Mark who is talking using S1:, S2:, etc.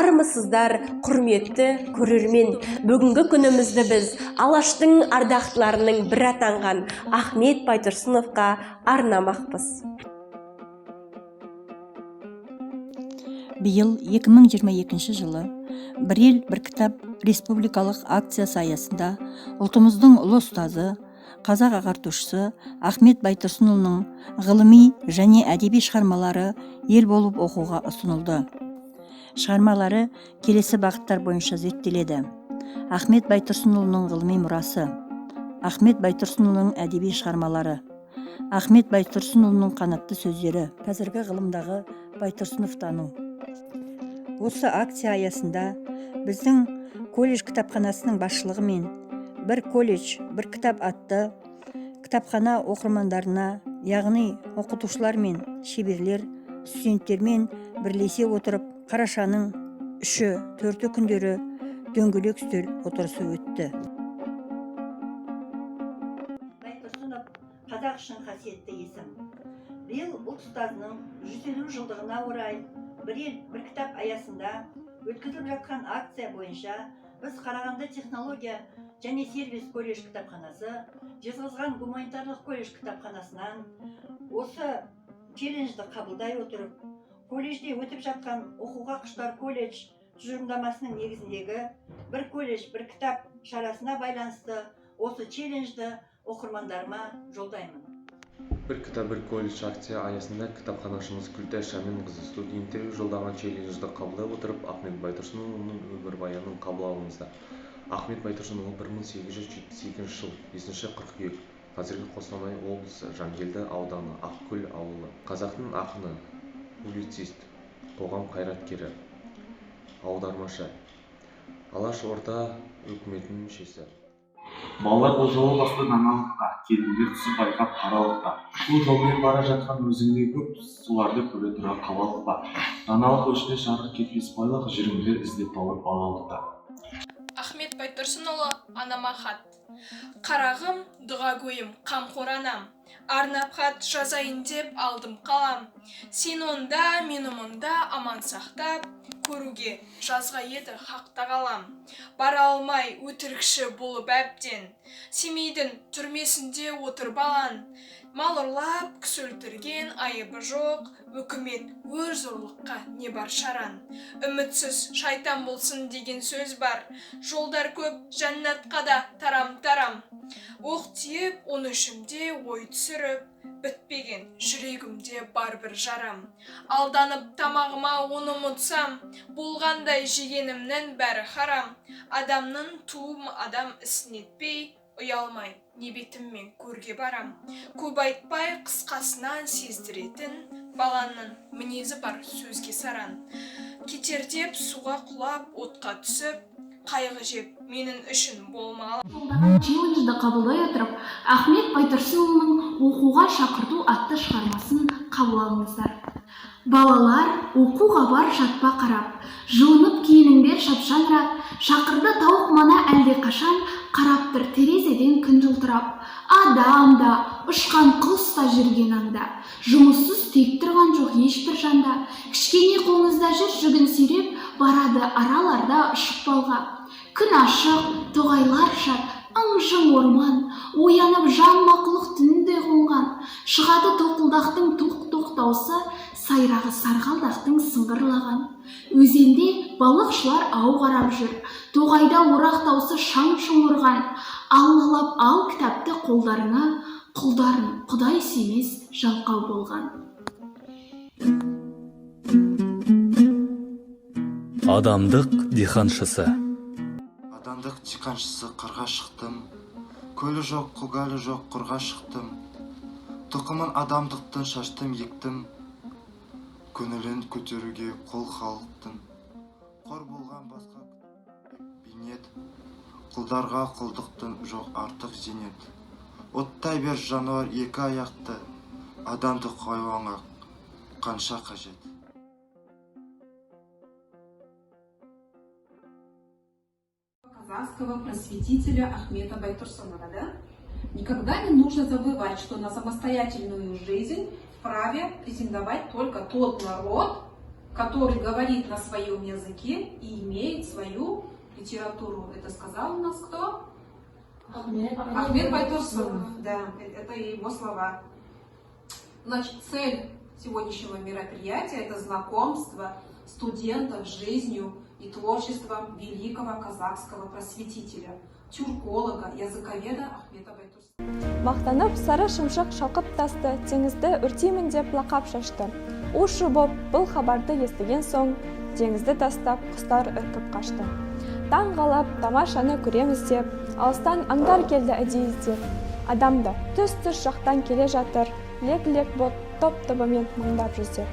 S1: армысыздар, құрметті көрермен. Бүгінгі күнімізді біз Алаштың ардақтыларының бірі атанған Ахмет Байтұрсыновқа арнамақпыз.
S2: Биыл 2022 жылы «Бір ел, бір кітап» республикалық акциясы аясында ұлтымыздың ұлы ұстазы, қазақ ағартушысы Ахмет Байтұрсынұлының ғылыми және әдеби шығармалары ел болып оқуға ұсынылды. Шығармалары келесі бағыттар бойынша зерттеледі. Ахмет Байтұрсынұлының ғылыми мұрасы, Ахмет Байтұрсынұлының әдеби шығармалары, Ахмет Байтұрсынұлының қанатты сөздері, қазіргі ғылымдағы Байтұрсынов тану. Осы акция аясында біздің колледж кітапханасының басшылығымен «Бір колледж, бір кітап» атты кітапхана оқырмандарына, яғни оқытушылар мен шеберлер, студенттермен бірлесе отырып, қарашаның 3-4 күндері дөңгелек үстел отырысы өтті.
S3: Байтұрсынов қазақ үшін қасиетті есім. Биыл ұлт ұстазының 150 жылдығына орай «Бір ел, бір кітап» аясында өткізіліп жатқан акция бойынша біз Қарағанды технология және сервис колледж кітапханасы, Жезқазған гуманитарлық колледж кітапханасынан осы челленджді қабылдай отырып, колледжде өтіп жатқан оқуға құштар колледж тұжырымдамасының негізіндегі «Бір колледж, бір кітап» шарасына байланысты осы челленджді оқырмандарыма жолдаймын.
S4: «Бір кітап, бір колледж» акция аясында кітапханашымыз Күлташ Шаминқызы студенттерге жолдаған челленджді қабылдай отырып, Ахмет Байтұрсынұлының өмірбаянын қабыл алыңыздар. Ахмет Байтұрсынұлы 1872 жыл 5 қыркүйек, қазіргі Қостанай облысы Жангелді ауданы Ақкөл ауылы. Қазақтың ақыны, публицист, қоғам қайраткері, аудармашы, Алаш орда үкіметінің мүшесі.
S5: Балалар бұл жолы басты даналыққа, келіндер түсіп байқап қаралыққа. Бұл жолмен бара жатқан өзіңде көп соларды көре тұра қалалыққа. Даналық өшіне шарқы кетпес байлық, жүріңдер іздеп тауып балалықта.
S6: Ахмет Байтұрсынұлы анама хат. Қарағым, дұғагөйім, қамқор анам. Арнап хат жазайын деп алдым қалам. Сен онда, мен мұнда аман сақтап, көруге жазға еді хақта қалам. Бара алмай өтірікші болып әбден, Семейдің түрмесінде отыр балан. Мал ұрлап, кісі өлтірген айыбы жоқ, үкімет өр зорлыққа не бар шаран. Үмітсіз шайтан болсын деген сөз бар, жолдар көп жәннатқа да тарам-тарам. Оқ тиіп, оны ішімде ой түсіріп, бітпеген жүрегімде бар бір жарам. Алданып тамағыма оны ұмытсам, болғандай жегенімнің бәрі харам. Адамның туым адам ісін етпей, ұялмай не бетіммен көрге барам. Көп айтпай қысқасынан сездіретін, баланың мінезі бар сөзге саран. Кетер деп суға құлап, отқа түсіп, қайғы жеп менің үшін болмалы.
S7: Челленджді қабылдай отырып, Ахмет Байтұрсынұлының оқуға шақырту атты шығармасын қабыл алыңыздар. Балалар оқуға бар жатпа қарап, жылынып киініңдер шапшаңырақ, шақырды тауық мана әлде қашан, қараптыр терезеден күн жылтырап. Адам да, ұшқан құс та жүрген аңда, жұмыссыз тек тұрған жоқ ешбір жанда. Кішкене қолыңызда жүр жүгін сүйреп, барады араларда ұшып балға. Күн ашық, тоғайлар шат, ың-жың орман, оянып жан мақұлық түнде қонған. Шығады тоқылдақтың тоқ-тоқ даусы, сайрағы сарғалдақтың сыңғырлаған. Өзенде балықшылар ау қарап жүр, тоғайда орақ даусы шаң-шұң ұрған. Аллалап ал кітапты қолдарына, құлдарын құдай сүймес жалқау болған.
S8: Адамдық диханшысы.
S9: Адамдық диханшысы қырға шықтым, көлі жоқ, қогалы жоқ құрға шықтым. Тұқымын адамдықтың шаштым, ектім, көңілін көтеруге қол халықтың. Қор болған басқа бейнет, құлдарға құлдықтың жоқ артық зейнет. Оттай бер жануар екі аяқты, адамдық хайуанға қанша қажет.
S10: Казахского просветителя Ахмета Байтурсынова, да? Никогда не нужно забывать, что на самостоятельную жизнь вправе претендовать только тот народ, который говорит на своем языке и имеет свою литературу. Это сказал у нас кто? Ахмет Байтурсынов. Да, это его слова. Значит, цель сегодняшнего мероприятия – это знакомство студентов с жизнью и творчеством великого казахского просветителя, тюрколога, языковеда Ахмета Байтурсынова.
S11: Мақтанып, сары шымшық шалқып тасты, теңізді өртеймін деп лақап шашты. У-шу боп бұл хабарды естіген соң, теңізді тастап, құстар үркіп қашты. Таң қалап, тамашаны көреміз деп, алыстан аңдар келді әдейі іздеп. Адамды түс-түс жақтан келе жатыр, лек-лек боп топ-тобымен маңдап жүздеп.